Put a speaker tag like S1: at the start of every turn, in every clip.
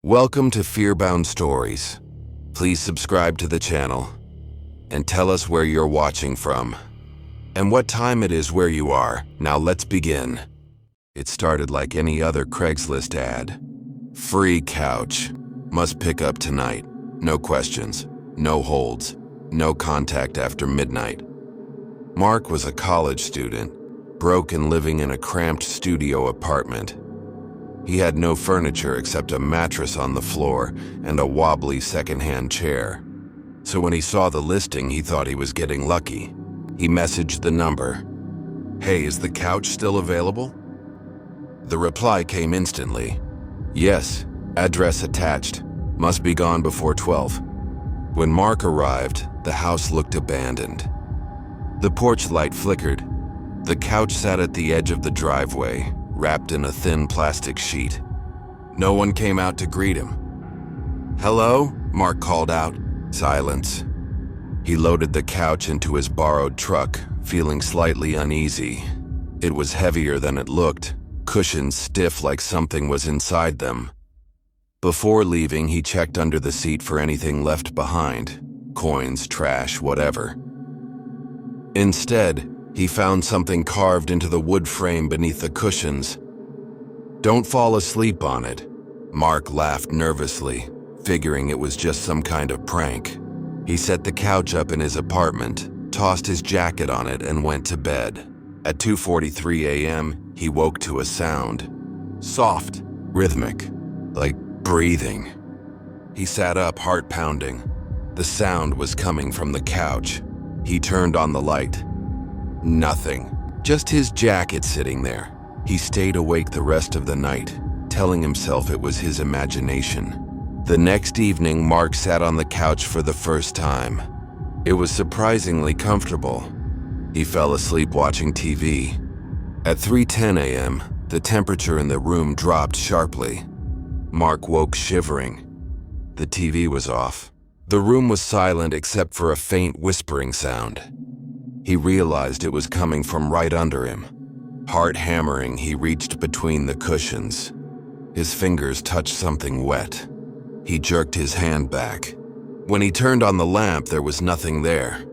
S1: Welcome to FearBound Stories. Please subscribe to the channel and tell us where you're watching from and what time it is where you are. Now let's begin. It started like any other Craigslist ad. Free couch. Must pick up tonight. No questions. No holds. No contact after midnight. Mark was a college student, broke and living in a cramped studio apartment. He had no furniture except a mattress on the floor and a wobbly secondhand chair. So when he saw the listing, he thought he was getting lucky. He messaged the number. "Hey, is the couch still available?" The reply came instantly. "Yes, address attached. Must be gone before 12. When Mark arrived, the house looked abandoned. The porch light flickered. The couch sat at the edge of the driveway, wrapped in a thin plastic sheet. No one came out to greet him. "Hello?" Mark called out. Silence. He loaded the couch into his borrowed truck, feeling slightly uneasy. It was heavier than it looked, cushions stiff like something was inside them. Before leaving, he checked under the seat for anything left behind, coins, trash, whatever. Instead, he found something carved into the wood frame beneath the cushions. "Don't fall asleep on it." Mark laughed nervously, figuring it was just some kind of prank. He set the couch up in his apartment, tossed his jacket on it, and went to bed. At 2:43 a.m., he woke to a sound. Soft, rhythmic, like breathing. He sat up, heart pounding. The sound was coming from the couch. He turned on the light. Nothing. Just his jacket sitting there. He stayed awake the rest of the night, telling himself it was his imagination. The next evening, Mark sat on the couch for the first time. It was surprisingly comfortable. He fell asleep watching TV. At 3:10 a.m., the temperature in the room dropped sharply. Mark woke shivering. The TV was off. The room was silent except for a faint whispering sound. He realized it was coming from right under him. Heart hammering, he reached between the cushions. His fingers touched something wet. He jerked his hand back. When he turned on the lamp, there was nothing there.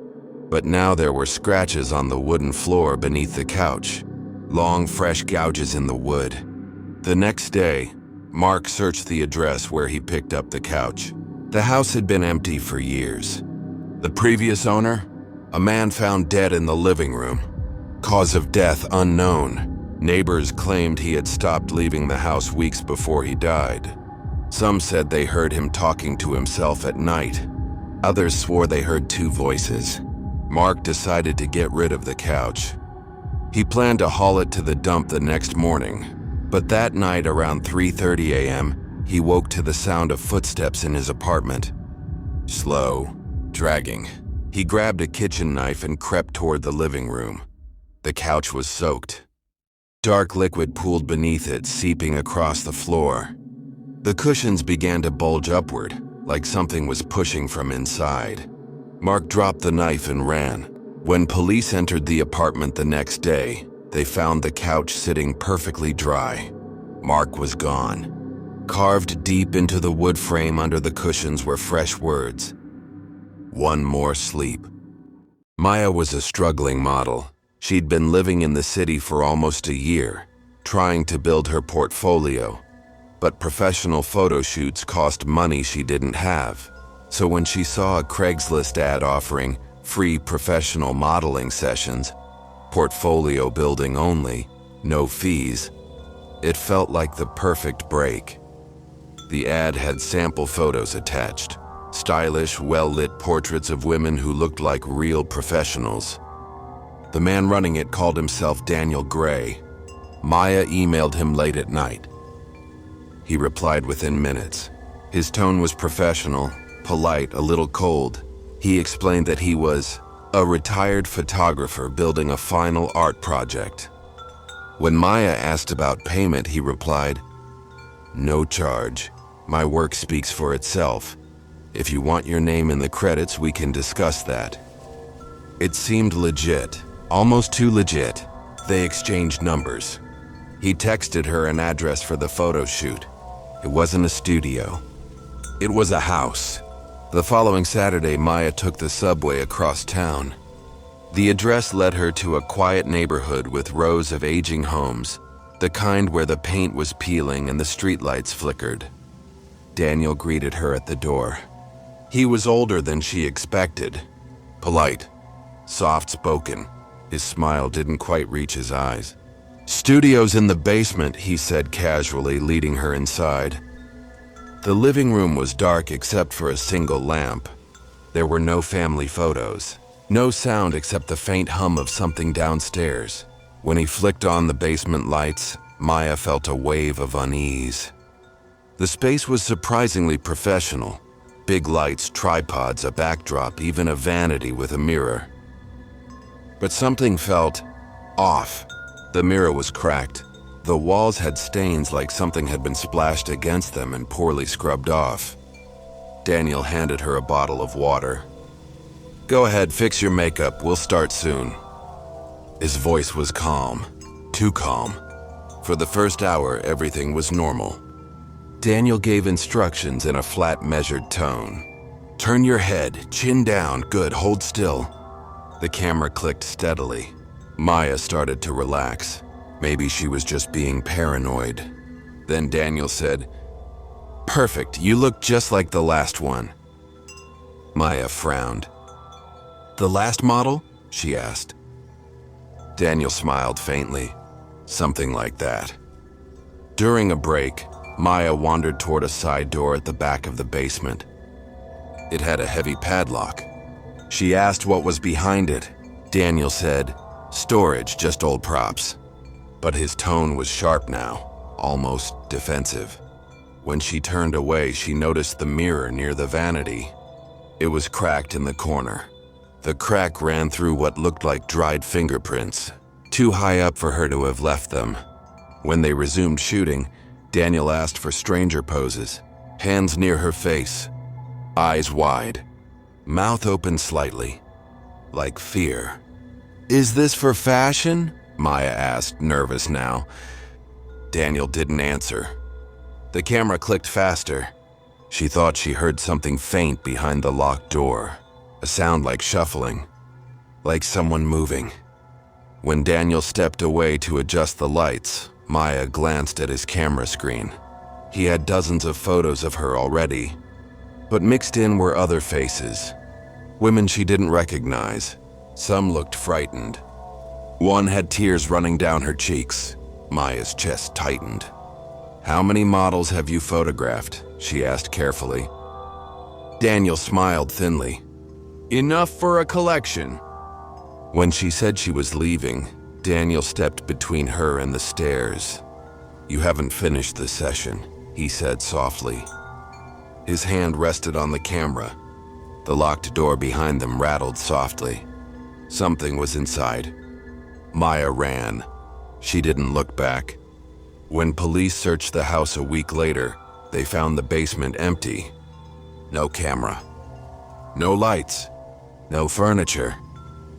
S1: But now there were scratches on the wooden floor beneath the couch. Long, fresh gouges in the wood. The next day, Mark searched the address where he picked up the couch. The house had been empty for years. The previous owner? A man found dead in the living room. Cause of death unknown. Neighbors claimed he had stopped leaving the house weeks before he died. Some said they heard him talking to himself at night. Others swore they heard two voices. Mark decided to get rid of the couch. He planned to haul it to the dump the next morning, but that night around 3:30 a.m., he woke to the sound of footsteps in his apartment. Slow, dragging. He grabbed a kitchen knife and crept toward the living room. The couch was soaked. Dark liquid pooled beneath it, seeping across the floor. The cushions began to bulge upward, like something was pushing from inside. Mark dropped the knife and ran. When police entered the apartment the next day, they found the couch sitting perfectly dry. Mark was gone. Carved deep into the wood frame under the cushions were fresh words. One more sleep. Maya was a struggling model. She'd been living in the city for almost a year, trying to build her portfolio. But professional photo shoots cost money she didn't have. So when she saw a Craigslist ad offering free professional modeling sessions, portfolio building only, no fees, it felt like the perfect break. The ad had sample photos attached. Stylish, well-lit portraits of women who looked like real professionals. The man running it called himself Daniel Gray. Maya emailed him late at night. He replied within minutes. His tone was professional, polite, a little cold. He explained that he was a retired photographer building a final art project. When Maya asked about payment, he replied, "No charge. My work speaks for itself. If you want your name in the credits, we can discuss that." It seemed legit, almost too legit. They exchanged numbers. He texted her an address for the photo shoot. It wasn't a studio. It was a house. The following Saturday, Maya took the subway across town. The address led her to a quiet neighborhood with rows of aging homes, the kind where the paint was peeling and the streetlights flickered. Daniel greeted her at the door. He was older than she expected. Polite, soft-spoken. His smile didn't quite reach his eyes. "Studio's in the basement," he said casually, leading her inside. The living room was dark except for a single lamp. There were no family photos. No sound except the faint hum of something downstairs. When he flicked on the basement lights, Maya felt a wave of unease. The space was surprisingly professional. Big lights, tripods, a backdrop, even a vanity with a mirror. But something felt off. The mirror was cracked. The walls had stains like something had been splashed against them and poorly scrubbed off. Daniel handed her a bottle of water. "Go ahead, fix your makeup. We'll start soon." His voice was calm. Too calm. For the first hour, everything was normal. Daniel gave instructions in a flat, measured tone. "Turn your head, chin down. Good, hold still." The camera clicked steadily. Maya started to relax. Maybe she was just being paranoid. Then Daniel said, "Perfect, you look just like the last one." Maya frowned. "The last model?" she asked. Daniel smiled faintly. Something like that. During a break, Maya wandered toward a side door at the back of the basement. It had a heavy padlock. She asked what was behind it. Daniel said, "Storage, just old props." But his tone was sharp now, almost defensive. When she turned away, she noticed the mirror near the vanity. It was cracked in the corner. The crack ran through what looked like dried fingerprints, too high up for her to have left them. When they resumed shooting, Daniel asked for stranger poses, hands near her face, eyes wide, mouth open slightly, like fear. "Is this for fashion?" Maya asked, nervous now. Daniel didn't answer. The camera clicked faster. She thought she heard something faint behind the locked door, a sound like shuffling, like someone moving. When Daniel stepped away to adjust the lights, Maya glanced at his camera screen. He had dozens of photos of her already, but mixed in were other faces, women she didn't recognize. Some looked frightened. One had tears running down her cheeks. Maya's chest tightened. "How many models have you photographed?" she asked carefully. Daniel smiled thinly. "Enough for a collection." When she said she was leaving, Daniel stepped between her and the stairs. "You haven't finished the session," he said softly. His hand rested on the camera. The locked door behind them rattled softly. Something was inside. Maya ran. She didn't look back. When police searched the house a week later, they found the basement empty. No camera. No lights. No furniture.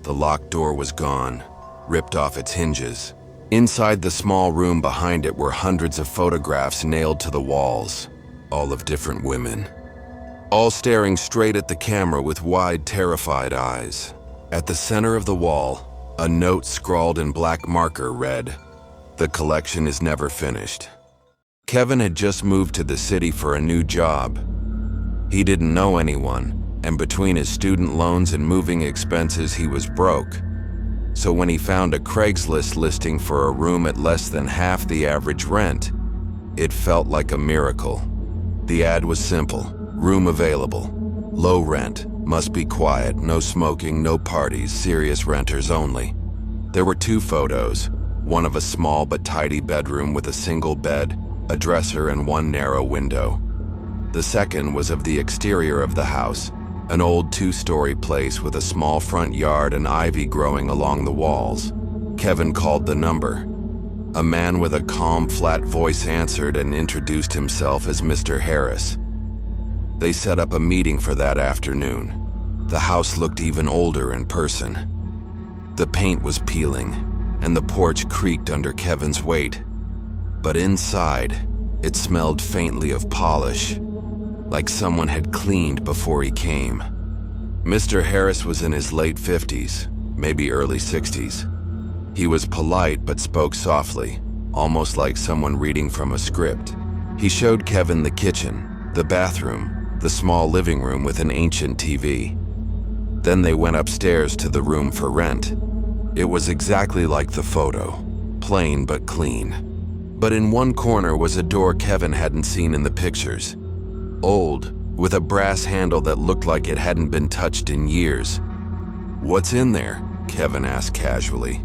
S1: The locked door was gone, ripped off its hinges. Inside the small room behind it were hundreds of photographs nailed to the walls, all of different women, all staring straight at the camera with wide, terrified eyes. At the center of the wall, a note scrawled in black marker read, "The collection is never finished." Kevin had just moved to the city for a new job. He didn't know anyone, and between his student loans and moving expenses, he was broke. So when he found a Craigslist listing for a room at less than half the average rent, it felt like a miracle. The ad was simple: room available, low rent, must be quiet, no smoking, no parties, serious renters only. There were 2 photos, one of a small but tidy bedroom with a single bed, a dresser, and 1 narrow window. The second was of the exterior of the house, an old 2-story place with a small front yard and ivy growing along the walls. Kevin called the number. A man with a calm, flat voice answered and introduced himself as Mr. Harris. They set up a meeting for that afternoon. The house looked even older in person. The paint was peeling, and the porch creaked under Kevin's weight. But inside, It smelled faintly of polish, like someone had cleaned before he came. Mr. Harris was in his late 50s, maybe early 60s. He was polite but spoke softly, almost like someone reading from a script. He showed Kevin the kitchen, the bathroom, the small living room with an ancient TV. Then they went upstairs to the room for rent. It was exactly like the photo, plain but clean. But in one corner was a door Kevin hadn't seen in the pictures. Old, with a brass handle that looked like it hadn't been touched in years. "What's in there?" Kevin asked casually.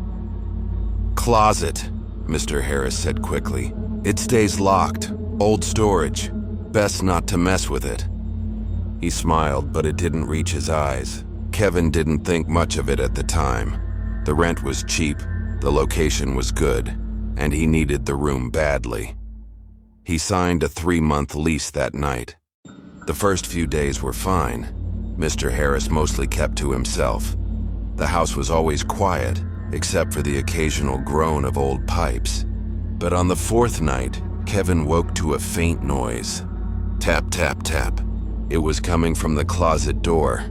S1: "Closet," Mr. Harris said quickly. "It stays locked. Old storage. Best not to mess with it." He smiled, but it didn't reach his eyes. Kevin didn't think much of it at the time. The rent was cheap, the location was good, and he needed the room badly. He signed a 3-month lease that night. The first few days were fine. Mr. Harris mostly kept to himself. The house was always quiet, except for the occasional groan of old pipes. But on the 4th night, Kevin woke to a faint noise. Tap, tap, tap. It was coming from the closet door.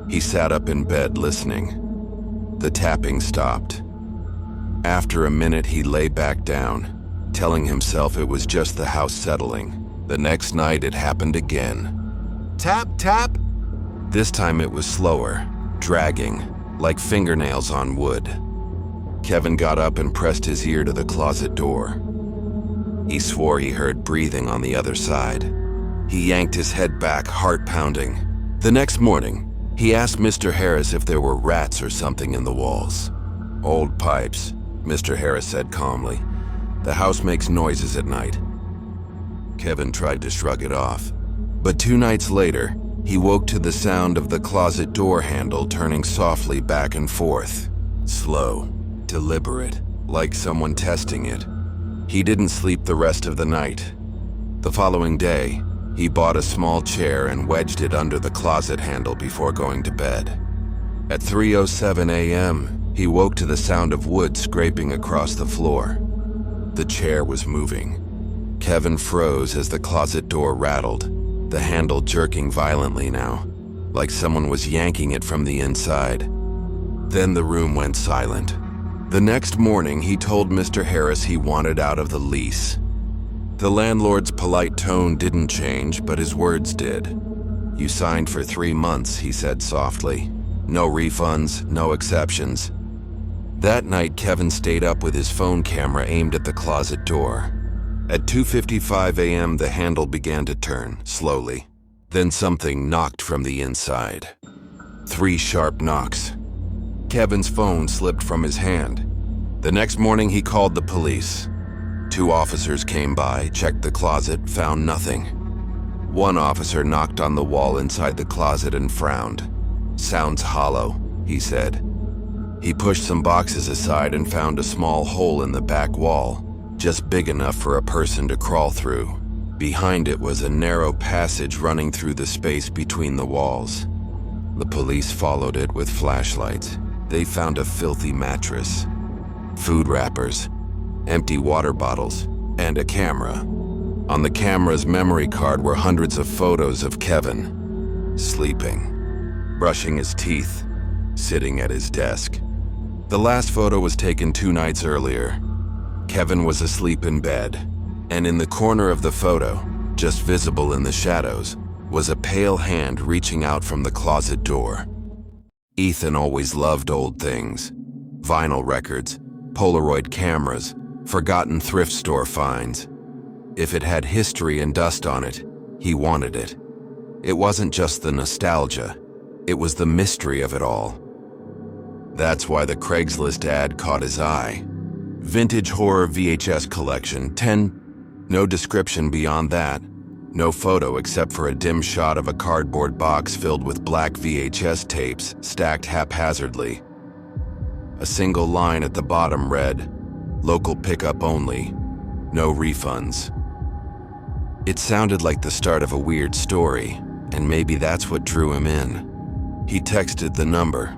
S1: He sat up in bed listening. The tapping stopped. After a minute, he lay back down, telling himself it was just the house settling. The next night, it happened again. Tap, tap. This time it was slower, dragging, like fingernails on wood. Kevin got up and pressed his ear to the closet door. He swore he heard breathing on the other side. He yanked his head back, heart pounding. The next morning, he asked Mr. Harris if there were rats or something in the walls. "Old pipes," Mr. Harris said calmly. "The house makes noises at night." Kevin tried to shrug it off. But 2 nights later, he woke to the sound of the closet door handle turning softly back and forth. Slow, deliberate, like someone testing it. He didn't sleep the rest of the night. The following day, he bought a small chair and wedged it under the closet handle before going to bed. At 3:07 a.m., he woke to the sound of wood scraping across the floor. The chair was moving. Kevin froze as the closet door rattled, the handle jerking violently now, like someone was yanking it from the inside. Then the room went silent. The next morning, he told Mr. Harris he wanted out of the lease. The landlord's polite tone didn't change, but his words did. "You signed for 3 months," he said softly. "No refunds, no exceptions." That night, Kevin stayed up with his phone camera aimed at the closet door. At 2:55 a.m., the handle began to turn, slowly. Then something knocked from the inside. 3 sharp knocks. Kevin's phone slipped from his hand. The next morning, he called the police. 2 officers came by, checked the closet, found nothing. One officer knocked on the wall inside the closet and frowned. "Sounds hollow," he said. He pushed some boxes aside and found a small hole in the back wall, just big enough for a person to crawl through. Behind it was a narrow passage running through the space between the walls. The police followed it with flashlights. They found a filthy mattress, food wrappers, empty water bottles, and a camera. On the camera's memory card were hundreds of photos of Kevin, sleeping, brushing his teeth, sitting at his desk. The last photo was taken 2 nights earlier. Kevin was asleep in bed, and in the corner of the photo, just visible in the shadows, was a pale hand reaching out from the closet door. Ethan always loved old things. Vinyl records, Polaroid cameras, forgotten thrift store finds. If it had history and dust on it, he wanted it. It wasn't just the nostalgia, it was the mystery of it all. That's why the Craigslist ad caught his eye. Vintage horror VHS collection, 10. No description beyond that. No photo except for a dim shot of a cardboard box filled with black VHS tapes stacked haphazardly. A single line at the bottom read, "Local pickup only. No refunds." It sounded like the start of a weird story, and maybe that's what drew him in. He texted the number.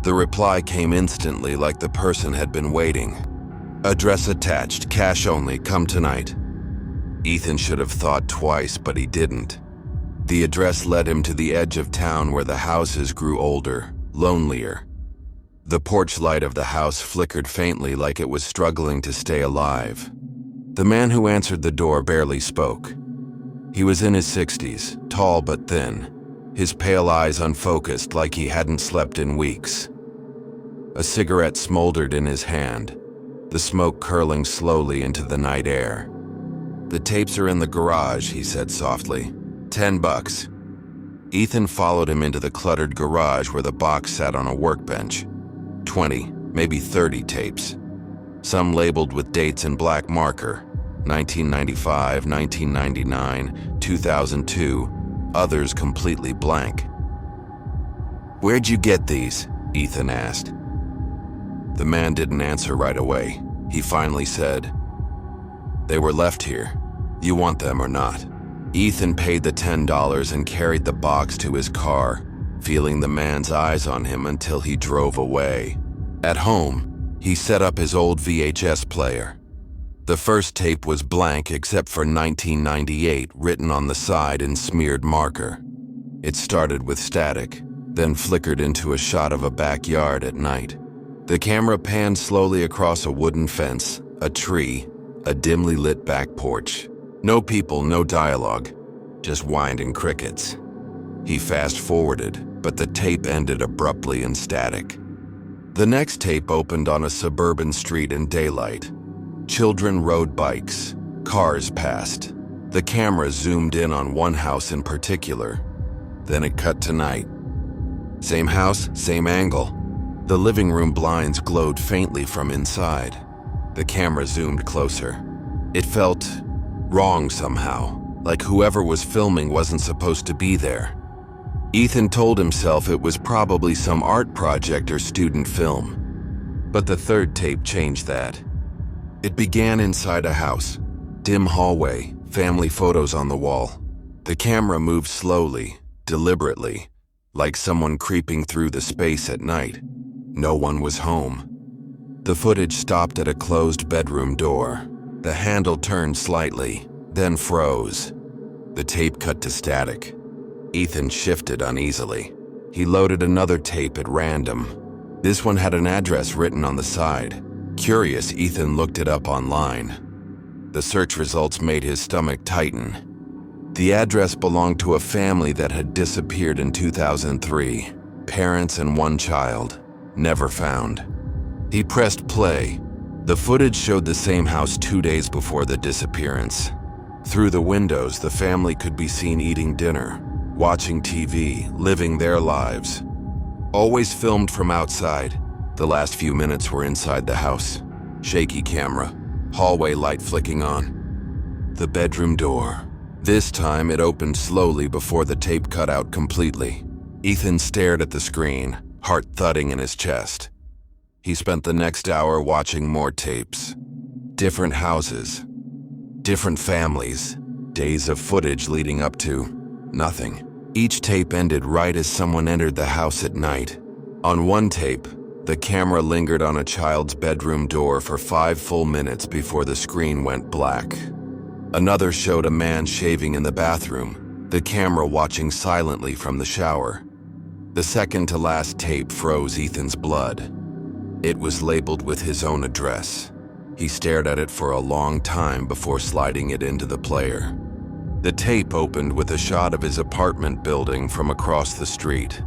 S1: The reply came instantly, like the person had been waiting. "Address attached, cash only, come tonight." Ethan should have thought twice, but he didn't. The address led him to the edge of town where the houses grew older, lonelier. The porch light of the house flickered faintly like it was struggling to stay alive. The man who answered the door barely spoke. He was in his 60s, tall but thin, his pale eyes unfocused like he hadn't slept in weeks. A cigarette smoldered in his hand, the smoke curling slowly into the night air. "The tapes are in the garage," he said softly. $10. Ethan followed him into the cluttered garage where the box sat on a workbench. 20, maybe 30 tapes. Some labeled with dates in black marker, 1995, 1999, 2002, others completely blank. "Where'd you get these?" Ethan asked. The man didn't answer right away. He finally said, "They were left here. You want them or not?" Ethan paid the $10 and carried the box to his car, feeling the man's eyes on him until he drove away. At home, he set up his old VHS player. The first tape was blank except for 1998 written on the side in smeared marker. It started with static, then flickered into a shot of a backyard at night. The camera panned slowly across a wooden fence, a tree, a dimly lit back porch. No people, no dialogue, just winding crickets. He fast-forwarded, but the tape ended abruptly in static. The next tape opened on a suburban street in daylight. Children rode bikes, cars passed. The camera zoomed in on one house in particular. Then it cut to night. Same house, same angle. The living room blinds glowed faintly from inside. The camera zoomed closer. It felt wrong somehow, like whoever was filming wasn't supposed to be there. Ethan told himself it was probably some art project or student film. But the third tape changed that. It began inside a house. Dim hallway, family photos on the wall. The camera moved slowly, deliberately, like someone creeping through the space at night. No one was home. The footage stopped at a closed bedroom door. The handle turned slightly, then froze. The tape cut to static. Ethan shifted uneasily. He loaded another tape at random. This one had an address written on the side. Curious, Ethan looked it up online. The search results made his stomach tighten. The address belonged to a family that had disappeared in 2003. Parents and one child, never found. He pressed play. The footage showed the same house 2 days before the disappearance. Through the windows, the family could be seen eating dinner, watching TV, living their lives. Always filmed from outside. The last few minutes were inside the house. Shaky camera, hallway light flicking on. The bedroom door. This time it opened slowly before the tape cut out completely. Ethan stared at the screen, heart thudding in his chest. He spent the next hour watching more tapes. Different houses, different families, days of footage leading up to nothing. Each tape ended right as someone entered the house at night. On one tape, the camera lingered on a child's bedroom door for 5 full minutes before the screen went black. Another showed a man shaving in the bathroom, the camera watching silently from the shower. The second to last tape froze Ethan's blood. It was labeled with his own address. He stared at it for a long time before sliding it into the player. The tape opened with a shot of his apartment building from across the street.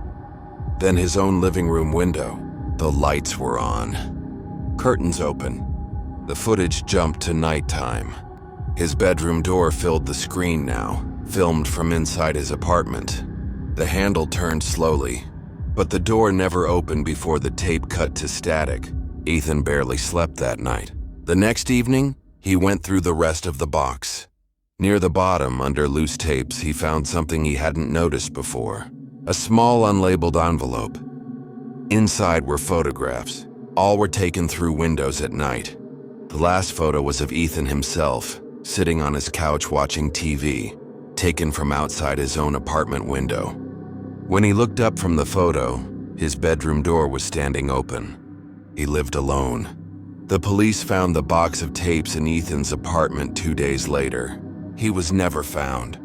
S1: Then his own living room window. The lights were on. Curtains open. The footage jumped to nighttime. His bedroom door filled the screen now, filmed from inside his apartment. The handle turned slowly, but the door never opened before the tape cut to static. Ethan barely slept that night. The next evening, he went through the rest of the box. Near the bottom, under loose tapes, he found something he hadn't noticed before. A small unlabeled envelope. Inside were photographs. All were taken through windows at night. The last photo was of Ethan himself, sitting on his couch watching TV, taken from outside his own apartment window. When he looked up from the photo, his bedroom door was standing open. He lived alone. The police found the box of tapes in Ethan's apartment 2 days later. He was never found.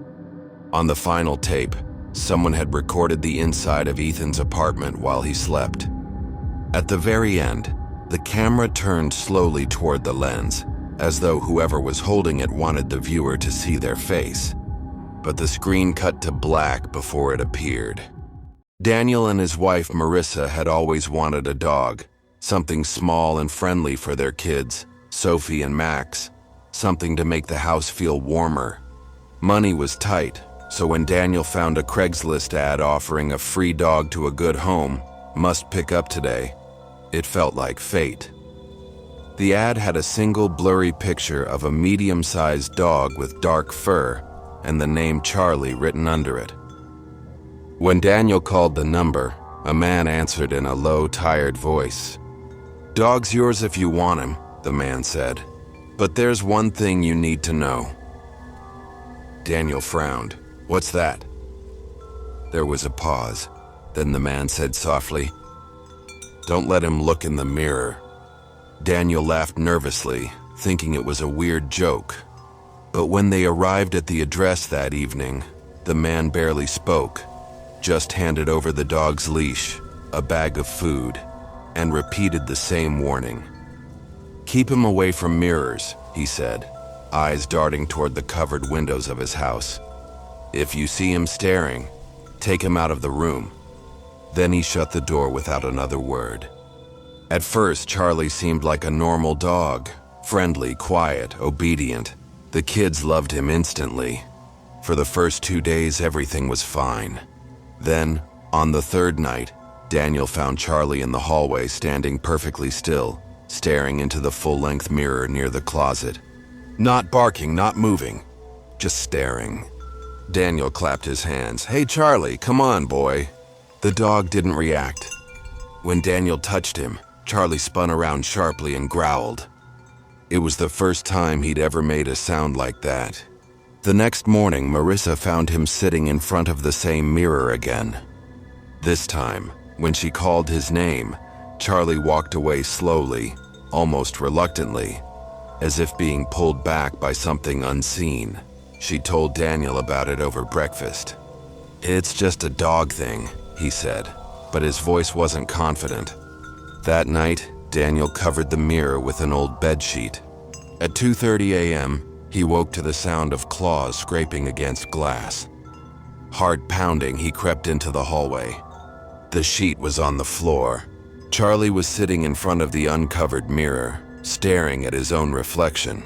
S1: On the final tape, someone had recorded the inside of Ethan's apartment while he slept. At the very end, the camera turned slowly toward the lens, as though whoever was holding it wanted the viewer to see their face. But the screen cut to black before it appeared. Daniel and his wife Marissa had always wanted a dog, something small and friendly for their kids, Sophie and Max, something to make the house feel warmer. Money was tight, so when Daniel found a Craigslist ad offering a free dog to a good home, must pick up today, it felt like fate. The ad had a single blurry picture of a medium-sized dog with dark fur and the name Charlie written under it. When Daniel called the number, a man answered in a low, tired voice. "Dog's yours if you want him," the man said. "But there's one thing you need to know." Daniel frowned. "What's that?" There was a pause. Then the man said softly, "Don't let him look in the mirror." Daniel laughed nervously, thinking it was a weird joke. But when they arrived at the address that evening, the man barely spoke, just handed over the dog's leash, a bag of food, and repeated the same warning. "Keep him away from mirrors," he said, eyes darting toward the covered windows of his house. "If you see him staring, take him out of the room." Then he shut the door without another word. At first, Charlie seemed like a normal dog, friendly, quiet, obedient. The kids loved him instantly. For the first 2 days, everything was fine. Then, on the third night, Daniel found Charlie in the hallway standing perfectly still, staring into the full-length mirror near the closet. Not barking, not moving, just staring. Daniel clapped his hands. "Hey Charlie, come on, boy." The dog didn't react. When Daniel touched him, Charlie spun around sharply and growled. It was the first time he'd ever made a sound like that. The next morning, Marissa found him sitting in front of the same mirror again. This time, when she called his name, Charlie walked away slowly, almost reluctantly, as if being pulled back by something unseen. She told Daniel about it over breakfast. "It's just a dog thing," he said, but his voice wasn't confident. That night, Daniel covered the mirror with an old bedsheet. At 2:30 a.m., he woke to the sound of claws scraping against glass. Heart pounding, he crept into the hallway. The sheet was on the floor. Charlie was sitting in front of the uncovered mirror, staring at his own reflection.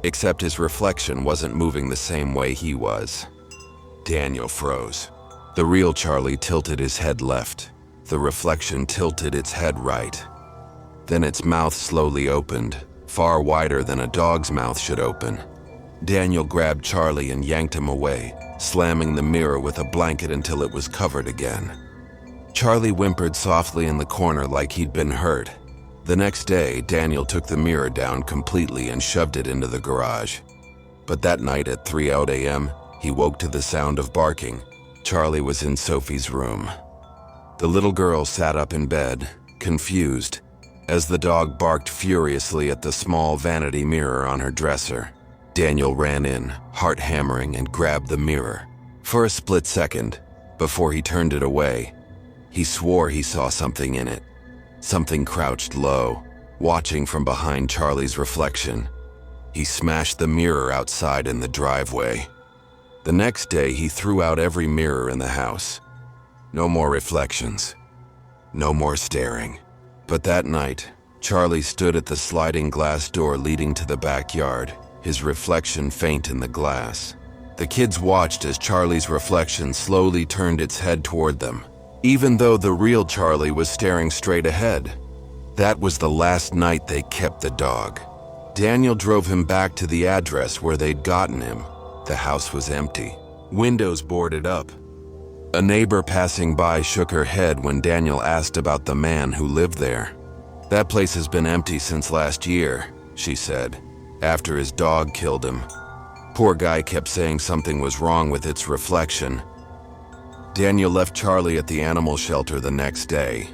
S1: Except his reflection wasn't moving the same way he was. Daniel froze. The real Charlie tilted his head left. The reflection tilted its head right. Then its mouth slowly opened, far wider than a dog's mouth should open. Daniel grabbed Charlie and yanked him away, slamming the mirror with a blanket until it was covered again. Charlie whimpered softly in the corner like he'd been hurt. The next day, Daniel took the mirror down completely and shoved it into the garage. But that night at 3 a.m., he woke to the sound of barking. Charlie was in Sophie's room. The little girl sat up in bed, confused, as the dog barked furiously at the small vanity mirror on her dresser. Daniel ran in, heart hammering, and grabbed the mirror. For a split second, before he turned it away, he swore he saw something in it. Something crouched low, watching from behind Charlie's reflection. He smashed the mirror outside in the driveway. The next day, he threw out every mirror in the house. No more reflections. No more staring. But that night, Charlie stood at the sliding glass door leading to the backyard, his reflection faint in the glass. The kids watched as Charlie's reflection slowly turned its head toward them, even though the real Charlie was staring straight ahead. That was the last night they kept the dog. Daniel drove him back to the address where they'd gotten him. The house was empty, windows boarded up. A neighbor passing by shook her head when Daniel asked about the man who lived there. "That place has been empty since last year," she said, "after his dog killed him. Poor guy kept saying something was wrong with its reflection." Daniel left Charlie at the animal shelter the next day.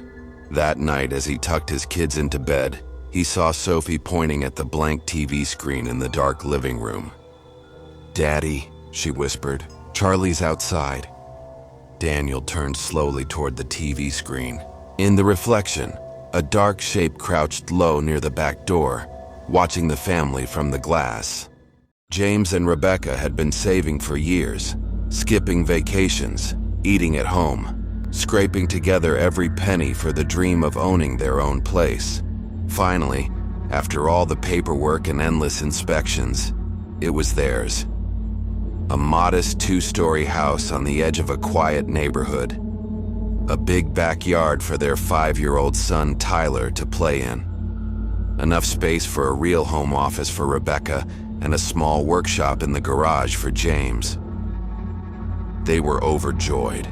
S1: That night, as he tucked his kids into bed, he saw Sophie pointing at the blank TV screen in the dark living room. "Daddy," she whispered, "Charlie's outside." Daniel turned slowly toward the TV screen. In the reflection, a dark shape crouched low near the back door, watching the family from the glass. James and Rebecca had been saving for years, skipping vacations, eating at home, scraping together every penny for the dream of owning their own place. Finally, after all the paperwork and endless inspections, it was theirs. A modest 2-story house on the edge of a quiet neighborhood. A big backyard for their 5-year-old son Tyler to play in. Enough space for a real home office for Rebecca and a small workshop in the garage for James. They were overjoyed,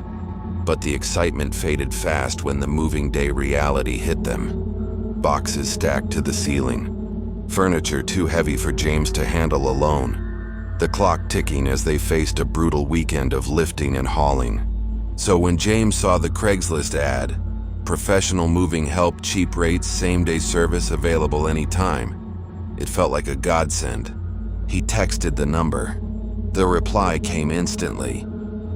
S1: but the excitement faded fast when the moving day reality hit them. Boxes stacked to the ceiling. Furniture too heavy for James to handle alone. The clock ticking as they faced a brutal weekend of lifting and hauling. So when James saw the Craigslist ad, "Professional moving help, cheap rates, same-day service available anytime," it felt like a godsend. He texted the number. The reply came instantly.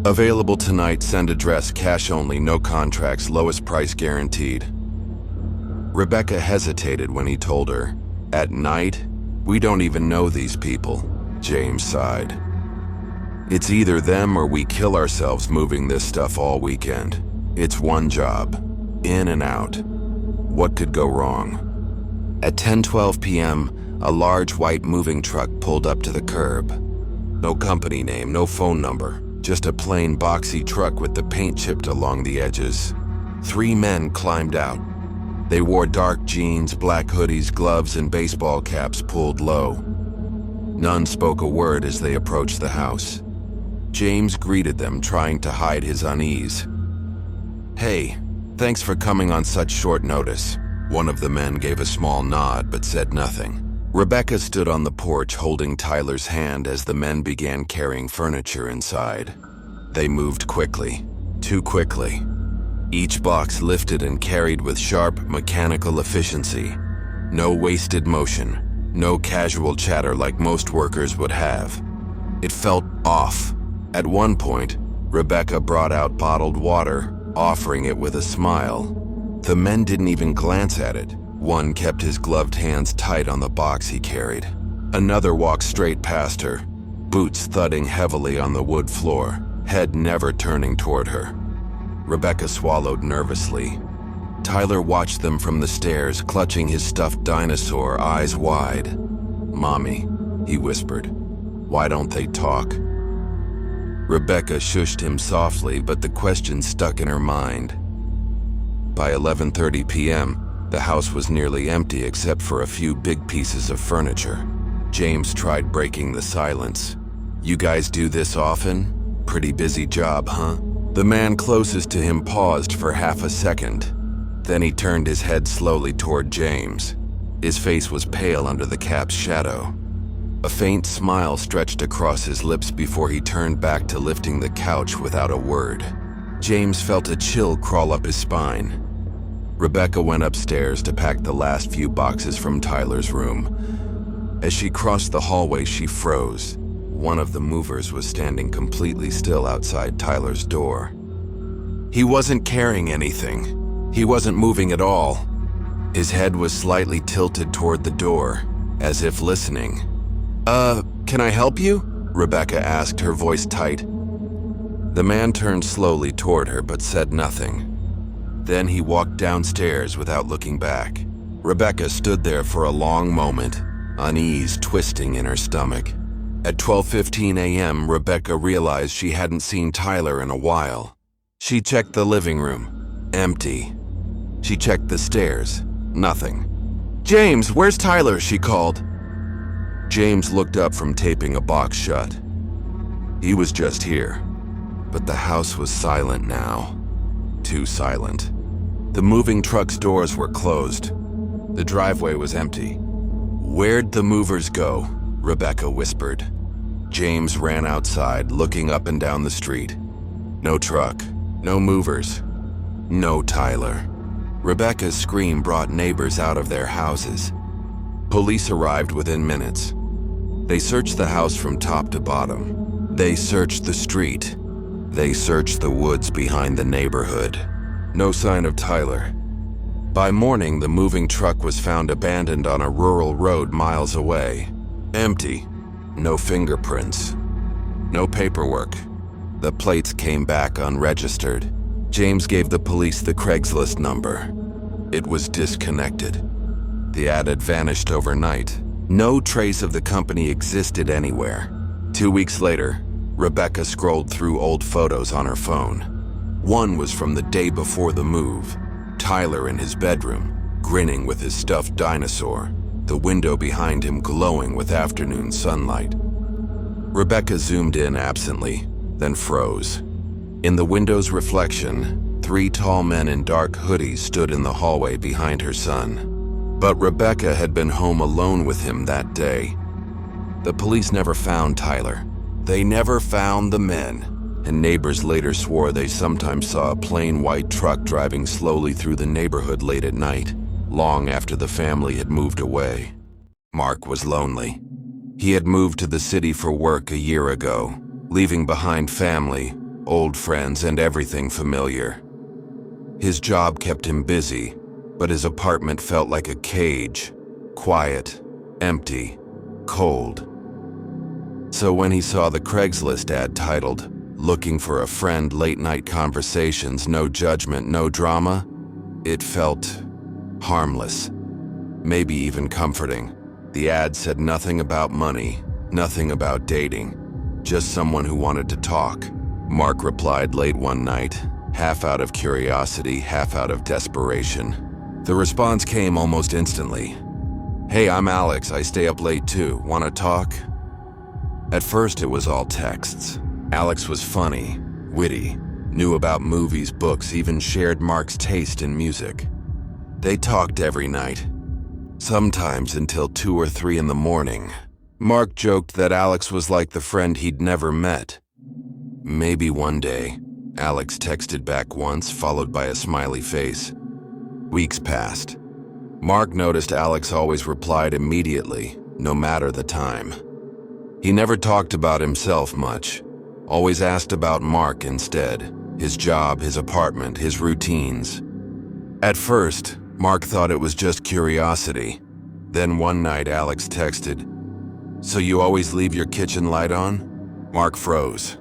S1: "Available tonight, send address, cash only, no contracts, lowest price guaranteed." Rebecca hesitated when he told her, "At night? We don't even know these people." James sighed. "It's either them or we kill ourselves moving this stuff all weekend. It's one job, in and out. What could go wrong?" At 10:12 p.m., a large white moving truck pulled up to the curb. No company name, no phone number, just a plain boxy truck with the paint chipped along the edges. 3 men climbed out. They wore dark jeans, black hoodies, gloves, and baseball caps pulled low. None spoke a word as they approached the house. James greeted them, trying to hide his unease. "Hey, thanks for coming on such short notice." One of the men gave a small nod but said nothing. Rebecca stood on the porch holding Tyler's hand as the men began carrying furniture inside. They moved quickly, too quickly. Each box lifted and carried with sharp, mechanical efficiency. No wasted motion. No casual chatter like most workers would have. It felt off. At one point, Rebecca brought out bottled water, offering it with a smile. The men didn't even glance at it. One kept his gloved hands tight on the box he carried. Another walked straight past her, boots thudding heavily on the wood floor, head never turning toward her. Rebecca swallowed nervously. Tyler watched them from the stairs, clutching his stuffed dinosaur, eyes wide. "Mommy," he whispered, "why don't they talk?" Rebecca shushed him softly, but the question stuck in her mind. By 11:30 p.m., the house was nearly empty except for a few big pieces of furniture. James tried breaking the silence. "You guys do this often? Pretty busy job, huh?" The man closest to him paused for half a second. Then he turned his head slowly toward James. His face was pale under the cap's shadow. A faint smile stretched across his lips before he turned back to lifting the couch without a word. James felt a chill crawl up his spine. Rebecca went upstairs to pack the last few boxes from Tyler's room. As she crossed the hallway, she froze. One of the movers was standing completely still outside Tyler's door. He wasn't carrying anything. He wasn't moving at all. His head was slightly tilted toward the door, as if listening. Can I help you?" Rebecca asked, her voice tight. The man turned slowly toward her but said nothing. Then he walked downstairs without looking back. Rebecca stood there for a long moment, unease twisting in her stomach. At 12:15 a.m., Rebecca realized she hadn't seen Tyler in a while. She checked the living room. Empty. She checked the stairs. Nothing. "James, where's Tyler?" she called. James looked up from taping a box shut. He was just here. But the house was silent now. Too silent. The moving truck's doors were closed. The driveway was empty. "Where'd the movers go?" Rebecca whispered. James ran outside, looking up and down the street. No truck. No movers. No Tyler. Rebecca's scream brought neighbors out of their houses. Police arrived within minutes. They searched the house from top to bottom. They searched the street. They searched the woods behind the neighborhood. No sign of Tyler. By morning, the moving truck was found abandoned on a rural road miles away. Empty. No fingerprints. No paperwork. The plates came back unregistered. James gave the police the Craigslist number. It was disconnected. The ad had vanished overnight. No trace of the company existed anywhere. 2 weeks later, Rebecca scrolled through old photos on her phone. One was from the day before the move. Tyler in his bedroom, grinning with his stuffed dinosaur, the window behind him glowing with afternoon sunlight. Rebecca zoomed in absently, then froze. In the window's reflection, 3 tall men in dark hoodies stood in the hallway behind her son. But Rebecca had been home alone with him that day. The police never found Tyler. They never found the men, and neighbors later swore they sometimes saw a plain white truck driving slowly through the neighborhood late at night, long after the family had moved away. Mark was lonely. He had moved to the city for work a year ago, leaving behind family, old friends, and everything familiar. His job kept him busy, but his apartment felt like a cage, quiet, empty, cold. So when he saw the Craigslist ad titled, "Looking for a friend, late-night conversations, no judgment, no drama," it felt harmless, maybe even comforting. The ad said nothing about money, nothing about dating, just someone who wanted to talk. Mark replied late one night, half out of curiosity, half out of desperation. The response came almost instantly. "Hey, I'm Alex. I stay up late too. Wanna talk?" At first, it was all texts. Alex was funny, witty, knew about movies, books, even shared Mark's taste in music. They talked every night, sometimes until 2 or 3 in the morning. Mark joked that Alex was like the friend he'd never met. "Maybe one day," Alex texted back once, followed by a smiley face. Weeks passed. Mark noticed Alex always replied immediately, no matter the time. He never talked about himself much, always asked about Mark instead, his job, his apartment, his routines. At first, Mark thought it was just curiosity. Then one night Alex texted, "So you always leave your kitchen light on?" Mark froze.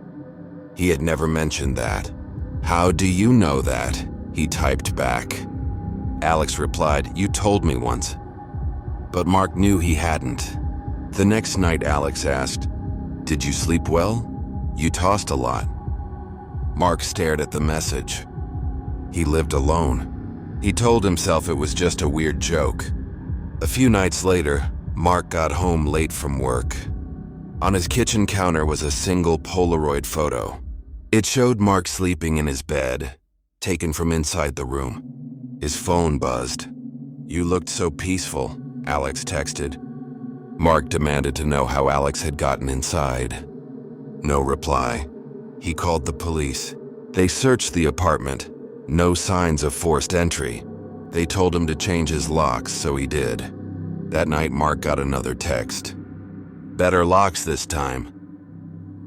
S1: He had never mentioned that. "How do you know that?" he typed back. Alex replied, "You told me once." But Mark knew he hadn't. The next night Alex asked, "Did you sleep well? You tossed a lot." Mark stared at the message. He lived alone. He told himself it was just a weird joke. A few nights later, Mark got home late from work. On his kitchen counter was a single Polaroid photo. It showed Mark sleeping in his bed, taken from inside the room. His phone buzzed. "You looked so peaceful," Alex texted. Mark demanded to know how Alex had gotten inside. No reply. He called the police. They searched the apartment. No signs of forced entry. They told him to change his locks, so he did. That night, Mark got another text. "Better locks this time."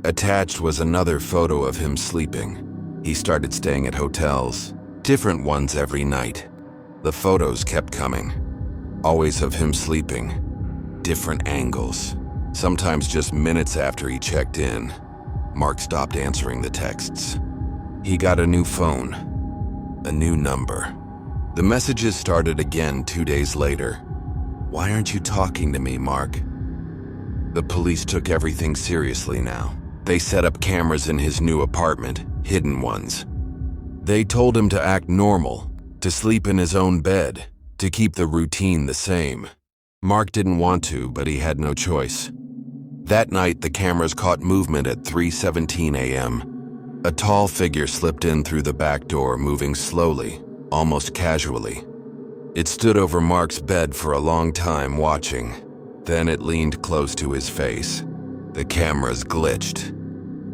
S1: Attached was another photo of him sleeping. He started staying at hotels, different ones every night. The photos kept coming, always of him sleeping, different angles, sometimes just minutes after he checked in. Mark stopped answering the texts. He got a new phone, a new number. The messages started again 2 days later. "Why aren't you talking to me, Mark?" The police took everything seriously now. They set up cameras in his new apartment, hidden ones. They told him to act normal, to sleep in his own bed, to keep the routine the same. Mark didn't want to, but he had no choice. That night, the cameras caught movement at 3:17 a.m. A tall figure slipped in through the back door, moving slowly, almost casually. It stood over Mark's bed for a long time, watching. Then it leaned close to his face. The cameras glitched.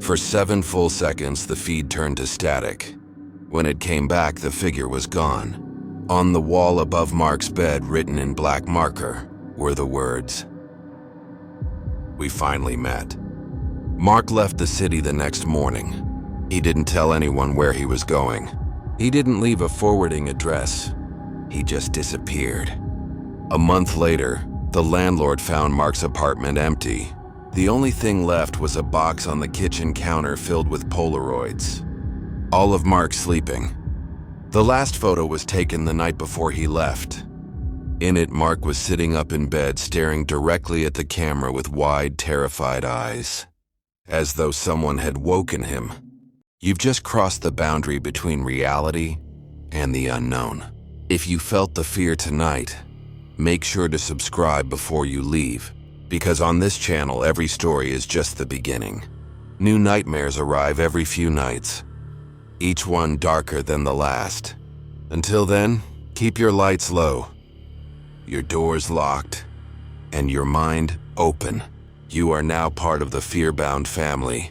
S1: For 7 full seconds, the feed turned to static. When it came back, the figure was gone. On the wall above Mark's bed, written in black marker, were the words, We finally met. Mark left the city the next morning. He didn't tell anyone where he was going. He didn't leave a forwarding address. He just disappeared. A month later, the landlord found Mark's apartment empty. The only thing left was a box on the kitchen counter filled with Polaroids. All of Mark sleeping. The last photo was taken the night before he left. In it, Mark was sitting up in bed staring directly at the camera with wide, terrified eyes, as though someone had woken him. You've just crossed the boundary between reality and the unknown. If you felt the fear tonight, make sure to subscribe before you leave, because on this channel, every story is just the beginning. New nightmares arrive every few nights, each one darker than the last. Until then, keep your lights low, your doors locked, and your mind open. You are now part of the FearBound family.